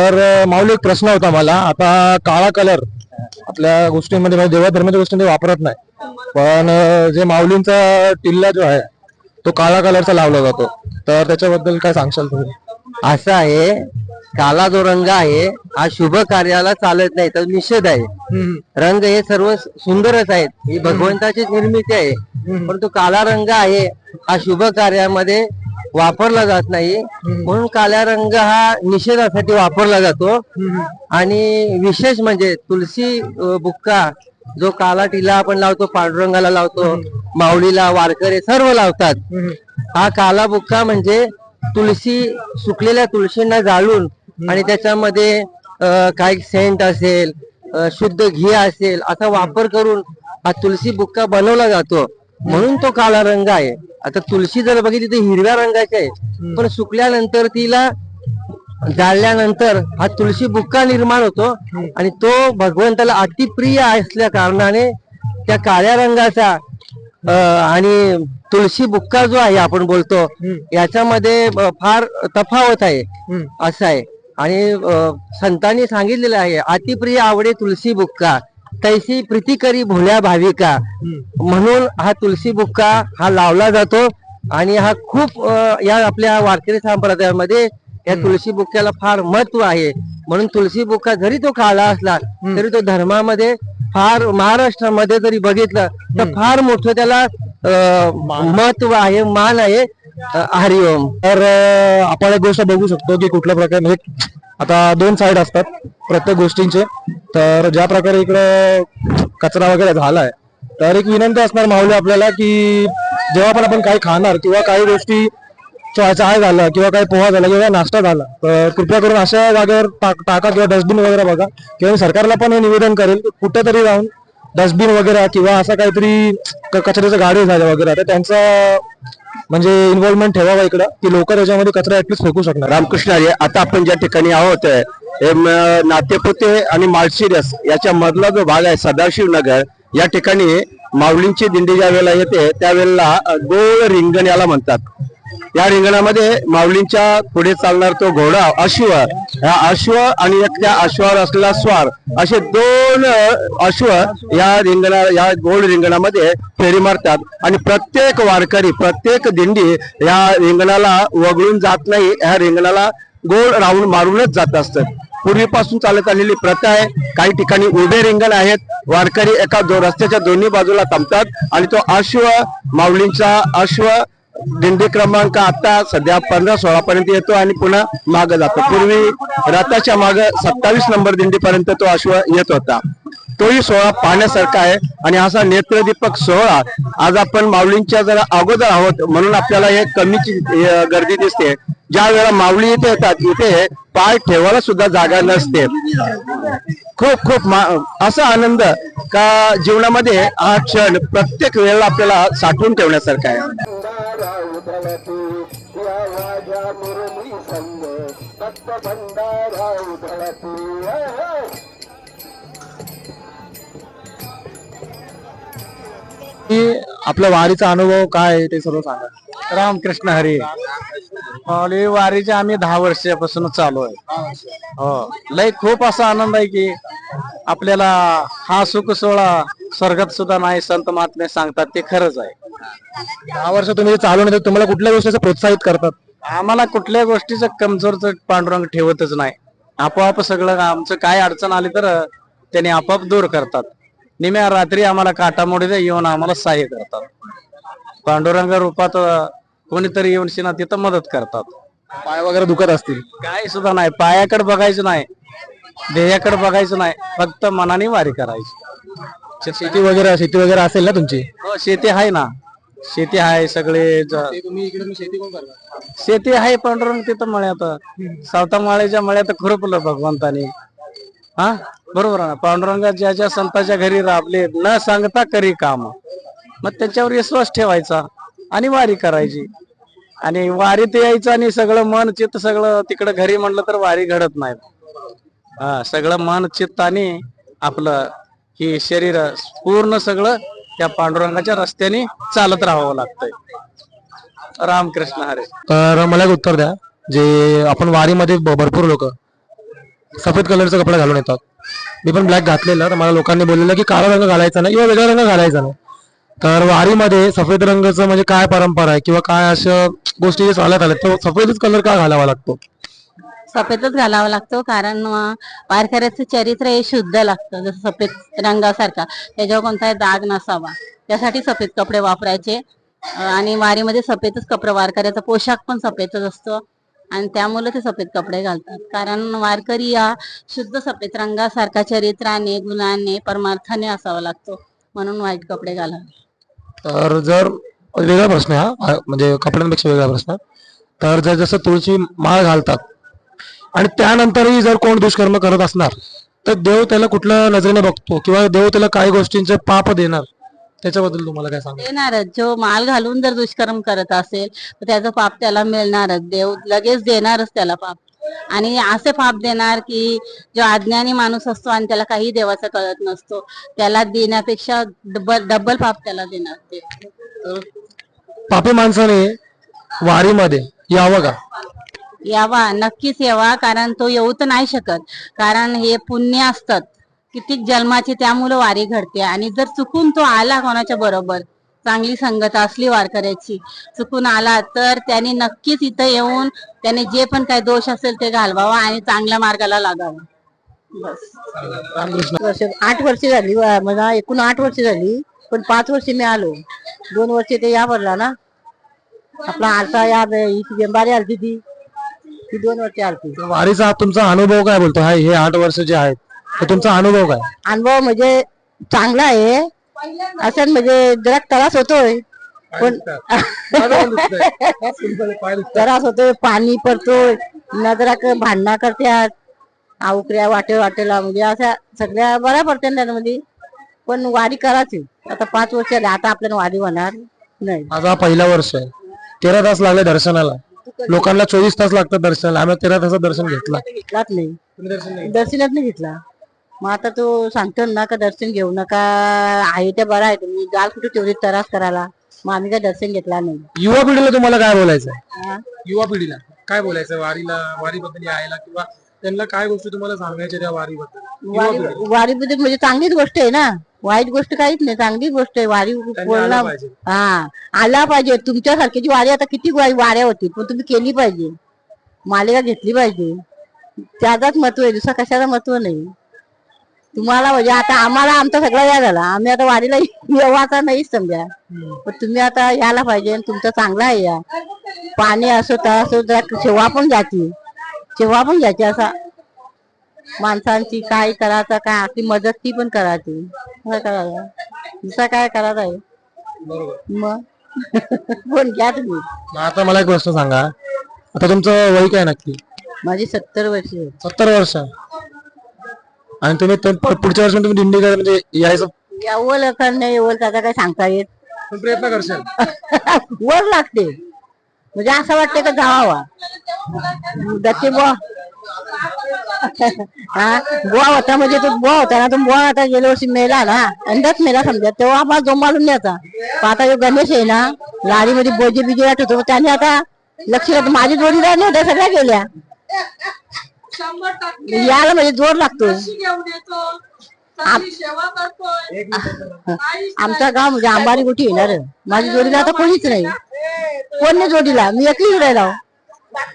तर माऊली एक प्रश्न होता मला. आता काळा कलर आपल्या गोष्टींमध्ये म्हणजे देवा धर्माच्या गोष्टींमध्ये वापरत नाही, पण जे माऊलींचा टिल्ला जो आहे तो काळा कलरचा लावला जातो, तर त्याच्याबद्दल काय सांगशाल तुम्ही? असं आहे, काला जो रंग आहे हा शुभ कार्याला चालत नाही, तर निषेध आहे. रंग हे सर्व सुंदरच आहेत, ही भगवंताची निर्मिती आहे, परंतु काला रंग आहे हा शुभ कार्यामध्ये वापरला जात नाही, म्हणून काळा रंग हा निषेधासाठी वापरला जातो. आणि विशेष म्हणजे तुळशी बुक्का जो काला टिला आपण लावतो, पांडुरंगाला लावतो, माऊलीला, वारकरी सर्व लावतात. हा काला बुक्का म्हणजे तुळशी, सुकलेल्या तुळशींना जाळून आणि त्याच्यामध्ये काही सेंट असेल, शुद्ध घी असेल, असा वापर करून हा तुळशी बुक्का बनवला जातो, म्हणून तो काळा रंग आहे. आता तुळशी जर बघितली तर हिरव्या रंगाची आहे, पण सुकल्यानंतर तिला जाळल्यानंतर हा तुळशी बुक्का निर्माण होतो आणि तो भगवंताला अतिप्रिय असल्या कारणाने त्या काळ्या रंगाचा आणि तुळशी बुक्का जो आहे आपण बोलतो याच्यामध्ये फार तफावत आहे, असं आहे. आणि संतांनी सांगितलेलं आहे, अतिप्रिय आवडे तुळशी बुक्का तैसी प्रीती करी भोळ्या भाविका, म्हणून हा तुळशी बुक्का हा लावला जातो. आणि हा खूप या आपल्या वारकरी संप्रदायामध्ये या तुळशी बुक्क्याला फार महत्व आहे. म्हणून तुळशी बुक्का जरी तो काळा असला तरी तो धर्मामध्ये फार, महाराष्ट्रामध्ये जरी बघितलं तर फार मोठं त्याला महत्व आहे, मान आहे. हरिओम. तर आपण एक गोष्ट बघू शकतो की कुठल्या प्रकारे, म्हणजे आता दोन साइड असतात प्रत्येक गोष्टींचे. तर ज्या प्रकारे इकडं कचरा वगैरे झालाय, तर एक विनंती असणार माऊली आपल्याला की जेव्हा पण आपण काही खाणार किंवा काही गोष्टी, चाय झालं किंवा काही पोहा झाला किंवा नाश्ता झाला, तर कृपया करून अशा जागेवर टाका किंवा डस्टबिन वगैरे बघा. किंवा सरकारला पण हे निवेदन करेल की कुठेतरी जाऊन डस्टबिन वगैरे किंवा असं काहीतरी कचऱ्याच्या गाडी झाल्या वगैरे, तर त्यांचा म्हणजे इन्व्हॉल्वमेंट ठेवावा इकडं, की लोक त्याच्यामध्ये कचरा ऍटलीस्ट फेकू शकणार. रामकृष्ण हरी. आता आपण ज्या ठिकाणी आहोत हे नातेपुते आणि माळशिरस याच्या मधला जो भाग आहे सदाशिव नगर, या ठिकाणी माऊलींची दिंडी ज्या वेळेला येते त्यावेळेला गोल रिंगण याला म्हणतात. या रिंगणामध्ये माऊलींच्या पुढे चालणार तो घोडा अश्व, हा अश्व आणि एक त्या अश्वावर असलेला स्वार, असे दोन अश्व या गोल रिंगणामध्ये फेरी मारतात. आणि प्रत्येक वारकरी, प्रत्येक दिंडी या रिंगणाला वगळून जात नाही, ह्या रिंगणाला गोल राऊंड मारूनच जात असतात. पूर्वीपासून चालत आलेली प्रथा आहे. काही ठिकाणी उभे रिंगण आहेत, वारकरी एका रस्त्याच्या दोन्ही बाजूला थांबतात आणि तो अश्व, माऊलींचा अश्व दिंडी क्रमांक आता सध्या 15-16 पर्यंत येतो आणि पुन्हा मागे जातो. पूर्वी रथाच्या मागे 27 नंबर दिंडीपर्यंत तो अश्व येत होता. तोही सोहळा पाहण्यासारखा आहे. आणि असा नेत्रदीपक सोहळा आज आपण माऊलींच्या जरा अगोदर आहोत, म्हणून आपल्याला हे कमीची गर्दी दिसते. ज्या वेळेला माऊली इथे येतात, इथे पाय ठेवायला सुद्धा जागा नसते. खूप खूप असा आनंद का जीवनामध्ये हा क्षण प्रत्येक वेळेला आपल्याला साठवून ठेवण्यासारखा आहे. आपल्या वारीचा अनुभव काय आहे ते सर्व सांगा. रामकृष्ण हरी. माऊली वारीचे आम्ही 10 वर्षापासून चालू आहे. हो, लय खूप असा आनंद आहे की आपल्याला हा सुख सोहळा स्वर्गात सुद्धा नाही, संत महात्मे सांगतात ते खरंच आहे. 10 वर्ष तुम्ही चालू नाही, तुम्हाला कुठल्या गोष्टीचं प्रोत्साहित करतात? आम्हाला कुठल्या गोष्टीचं कमजोरचं पांडुरंग ठेवतच नाही. आपोआप सगळं आमचं काय अडचण आली तर त्याने आपोआप दूर करतात. निम्या रात्री आम्हाला काटामोडीला येऊन आम्हाला सहाय्य करतात. पांडुरंग रूपात कोणीतरी येऊन शिना तिथं मदत करतात. पाय वगैरे दुखत असतील? काय सुद्धा नाही, पायाकडे बघायचं नाही, ध्येयाकडे बघायचं नाही, फक्त मनाने वारी करायची. शेती वगैरे असेल ना तुमची? हो, शेती आहे ना, शेती आहे. सगळे शेती आहे. पांडुरंग तिथं मळ्यात, सावता माळ्याच्या मळ्यात खुरपलं भगवंतानी. हा, बरोबर आहे ना. पांडुरंगा ज्या संतांच्या घरी राबले, न सांगता करी काम, मग त्याच्यावर विश्वास ठेवायचा आणि वारी करायची. आणि वारीत यायचं आणि सगळं मन चित्त सगळं तिकडं घरी म्हणलं तर वारी घडत नाही. हा, सगळं मन चित्त आणि आपलं ही शरीर पूर्ण सगळं त्या पांडुरंगाच्या रस्त्याने चालत राहावं लागतंय. रामकृष्ण हरे. तर मला एक उत्तर द्या, जे आपण वारीमध्ये भरपूर लोक सफेद कलरचा कपडा घालून येतात. मी पण ब्लॅक घातलेला, तर मला लोकांनी बोललेलं की काळा रंग घालायचा नाही किंवा वेगळा रंग घालायचा नाही. तर वारीमध्ये सफेद रंगाचं म्हणजे काय परंपरा आहे किंवा काय अशा गोष्टी जे चालत आल्या, तो सफेदच कलर का घालावा लागतो? सफेदच घालावा लागतो कारण वारकऱ्याचं चरित्र हे शुद्ध लागतं, जसं सफेद रंगासारखा त्याच्यावर कोणताही दाग नसावा, त्यासाठी सफेद कपडे वापरायचे. आणि वारीमध्ये सफेदच कपडे, वारकऱ्याचा पोशाख पण सफेदच असतो आणि त्यामुळे ते सफेद कपडे घालतात. कारण वारकरी हा शुद्ध सफेद रंगासारखा चरित्राने, गुणाने, परमार्थाने असावा लागतो, म्हणून व्हाईट कपडे घालावे. तर जर वेगळा प्रश्न आहे हा, म्हणजे कपड्यांपेक्षा वेगळा प्रश्न. तर जर जसं तुळशी माळ घालतात आणि त्यानंतरही जर कोण दुष्कर्म करत असणार, तर देव त्याला कुठल्या नजरेने बघतो किंवा देव त्याला काही गोष्टींचे पाप देणार, त्याच्याबद्दल तुम्हाला काय सांगा? देणारच. जो माल घालून जर दुष्कर्म करत असेल तर त्याचं पाप त्याला मिळणारच, देव लगेच देणारच त्याला पाप. आणि असे पाप देणार की जो अज्ञानी माणूस असतो आणि त्याला काही देवाचं कळत नसतो, त्याला देण्यापेक्षा डबल पाप त्याला देणार ते. पापी माणसाने वारीमध्ये यावं का? यावा, नक्कीच यावा, कारण तो येऊ तर नाही शकत, कारण हे पुण्य असतात कितीक जन्माचे, त्यामुळे वारी घडते. आणि जर चुकून तो आला कोणाच्या बरोबर, चांगली संगत असली वारकऱ्याची, चुकून आला तर त्याने नक्कीच इथं येऊन त्याने जे पण काही दोष असेल ते घालवावा आणि चांगल्या मार्गाला लागावा. बस. वर्ष 8 वर्ष झाली, मला एकूण 8 वर्ष झाली, पण 5 वर्ष मी आलो. 2 वर्ष ते या भरला ना आपला आलता या बेंबारी आलती ती 2 वर्ष आलती. वारीचा तुमचा अनुभव काय बोलतो? हे 8 वर्ष जे आहेत, तर तुमचा अनुभव काय? अनुभव म्हणजे चांगला आहे, असं म्हणजे जरा त्रास होतोय, पण त्रास होतोय, पाणी पडतोय, नजरा भांडणा करतात, अवकऱ्या वाटेला, म्हणजे अशा सगळ्या बऱ्या पडतात त्यामध्ये. पण वारी करायची आता 5 वर्ष झाली, आता आपल्याला वारी होणार नाही. माझा हा पहिला वर्ष आहे. 13 तास लागले दर्शनाला, लोकांना 24 तास लागतात दर्शनाला, आम्ही 13 तासात दर्शन घेतला. घेतलाच नाही, दर्शनच नाही घेतला. मग आता तो सांगतो ना का दर्शन घेऊ नका, आहे ते बरं आहे, तुम्ही जाल कुठे तेवढी त्रास करायला. मग आम्ही काय दर्शन घेतला नाही. युवा पिढीला तुम्हाला काय बोलायचं आहे? हा? युवा पिढीला काय बोलायचं वारीबद्दल यायला, किंवा त्यांना काय गोष्टी तुम्हाला सांगायच्या त्या वारीबद्दल? वारीबद्दल म्हणजे चांगलीच गोष्ट आहे ना, वाईट गोष्ट काहीच नाही, चांगलीच गोष्ट आहे. वारी बोलला हा आला पाहिजे. तुमच्यासारख्याची वारी आता किती वाऱ्या होती, पण तुम्ही केली पाहिजे, मालिका घेतली पाहिजे, त्याचाच महत्व आहे, दुसरा कशाला महत्व नाही. तुम्हाला म्हणजे आता आम्हाला आमचा सगळा या झाला, आम्ही आता वारीला येवाचा नाहीच समजा, पण तुम्ही आता यायला पाहिजे. तुमचा चांगला आहे या, पाणी असो तर असो, सेवा पण घ्यायची असा माणसांची, काय करायचं काय आपली मदत ती पण करायची, काय करायचं दुसरा काय करायचं आहे मग. पण घ्या तुम्ही. आता मला एक गोष्ट सांगा, आता तुमचं वय काय नक्की? माझी 70 वर्ष. 70 वर्ष. आणि तुम्ही पुढच्या वर्षी तुम्ही दिंडी म्हणजे यायचं यावं का नाही यावं त्याचा काय सांगता येत, प्रयत्न करशाल? वर लागते, म्हणजे असं वाटतं का जावा दत्ते बुवा. हा बुवा होता, म्हणजे तो बुवा होता ना, तो बुवा आता गेल्या वर्षी मेला ना, अंदाज मेला समजा, तेव्हा आम्हाला जोमालून न्यायचा. आता जो गणेश आहे ना, गाडीमध्ये बोजे बिजे वाटत होतो, त्याने आता लक्ष माझी जोडीदार नाही होत्या, सगळ्या गेल्या. याला म्हणजे जोर लागतोय. आमचा गाव म्हणजे आंबारी गोटी येणार, माझी जोडीला आता कोणीच नाही, कोण नाही जोडीला, मी एकलीच राहिला.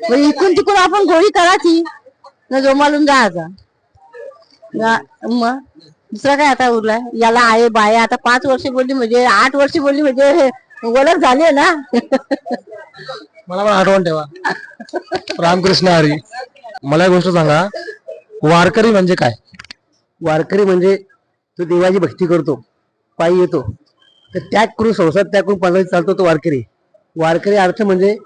म्हणजे इकून तिकून आपण गोळी करायची न जोमालून जायचा. मग दुसरा काय आता उरलाय, याला आहे बाय आता 5 वर्ष बोलली म्हणजे 8 वर्ष बोलली म्हणजे ओळख झाली ना. मला पण आठवण ठेवा. रामकृष्ण हरी. मला एक गोष्ट सांगा, वारकरी म्हणजे काय? वारकरी म्हणजे तो देवाची भक्ती करतो, पायी येतो, तर त्याग करून संसार त्याग करून पंधरा चालतो, तो वारकरी. वारकरी अर्थ म्हणजे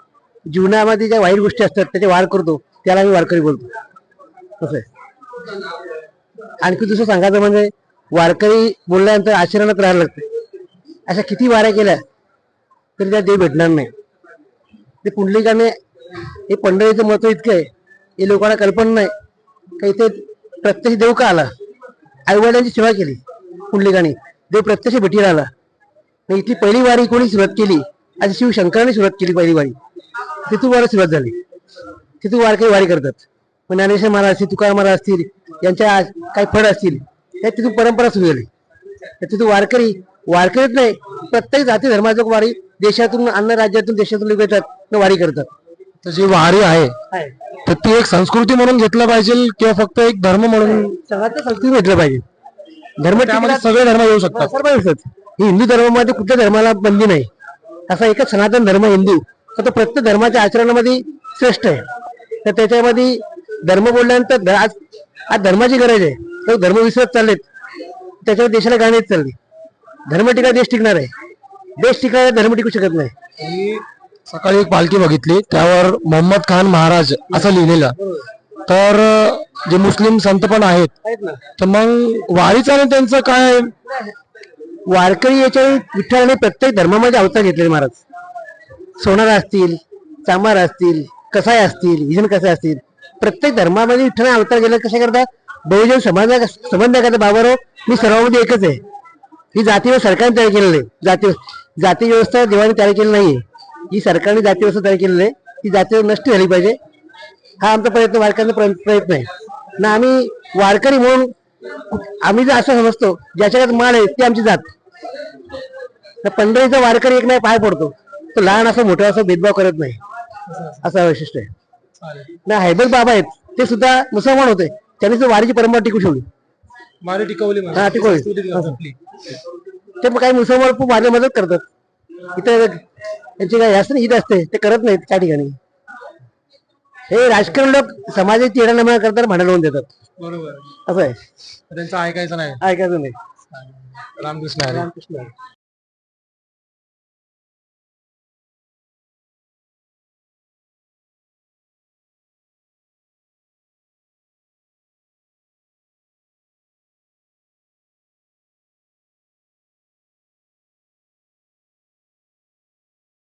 जीवनामध्ये ज्या वाईट गोष्टी असतात त्याचे वार करतो, त्याला आम्ही वारकरी बोलतो. असं आहे. आणखी दुसरं सांगायचं म्हणजे वारकरी बोलल्यानंतर आचरणात राहायला लागते. अशा किती वाऱ्या केल्या तरी त्या देव भेटणार नाही. ते पुंडलिकाने हे पंढरीचं महत्व इतकं आहे, हे लोकांना कल्पना नाही का इथे प्रत्यक्ष देव का आला. आईवडिलांची सेवा केली पुंडलिकाने, देव प्रत्यक्ष भेटीला आला. इथली पहिली वारी कोणी सुरुवात केली, आज शिवशंकराने सुरुवात केली पहिली वारी, तिथून वारी सुरुवात झाली, तिथून वारकरी वारी करतात. मग ज्ञानेश्वर महाराज असतील, तुकाराम महाराज असतील, यांच्या काही फळ असतील, हे तिथून परंपरा सुरू झाली. तिथून वारकरीच नाही, प्रत्येक जाती धर्माचे वारी देशातून, अन्य राज्यातून, देशातून लोक येतात वारी करतात. तर जी वारी आहे तर ती एक संस्कृती म्हणून घेतलं पाहिजे किंवा फक्त एक धर्म म्हणून? सगळ्यात संस्कृती भेटलं पाहिजे. धर्म त्यामध्ये सगळे धर्म येऊ शकतात. सर्व असतात. ही हिंदू धर्मामध्ये कुठल्या धर्माला बंदी नाही. असा एकच सनातन धर्म हिंदू, तर तो प्रत्येक धर्माच्या आचरणामध्ये श्रेष्ठ आहे. तर त्याच्यामध्ये धर्म बोलल्यानंतर आज धर्माची गरज आहे. तर धर्म विसरत चाललेत, त्याच्यावर देशाला गाणीच चालली. धर्म टिका देश टिकणार आहे, देश टिकायला धर्म टिकू शकत नाही. मी सकाळी एक पालखी बघितली, त्यावर मोहम्मद खान महाराज असं लिहिलेलं. तर जे मुस्लिम संत पण आहेत, तर मग वारीचा आणि त्यांचं काय? वारकरी याच्या विठ्ठलाने प्रत्येक धर्मामध्ये अवतार घेतलेले महाराज. सोनार असतील, चांभार असतील, कसाय असतील, विजन कसाय असतील, प्रत्येक धर्मामध्ये विठ्ठलाने अवतार गेला. कशा करता? बहुजन संबंध करता. बाबारो, मी सर्वांमध्ये एकच आहे. ही जातीवर सरकारने तयार केलेलं आहे. जाती व्यवस्था देवाने तयार केली नाहीये, ही सरकारने जाती व्यवस्था तयार केलेली आहे. ती जाती नष्ट झाली पाहिजे, हा आमचा प्रयत्न, वारकऱ्यांचा प्रयत्न आहे ना. आम्ही वारकरी म्हणून आम्ही जर असं समजतो, ज्याच्याकडे माल आहे ती आमची जात. तर पंढरीचा वारकरी एक नाही पाय पडतो, तो लहान असं मोठं असं भेदभाव करत नाही, असं वैशिष्ट्य आहे ना. हैदर बाबा आहेत, ते सुद्धा मुसलमान होते, त्यांनी सुद्धा वारीची परंपरा टिकू ठेवली. वारी टिकवली हा, टिकवली. ते काही मुसलमान खूप माझ्या मदत करतात. इथं त्यांची काही जास्त हित असते, ते करत नाहीत त्या ठिकाणी. हे राजकारण लोक समाजाची येण्यामाग करतात, भांडण लावून देतात. बरोबर, असं आहे, त्यांचं ऐकायचं नाही. ऐकायचं नाही. रामकृष्ण हरी. रामकृष्ण.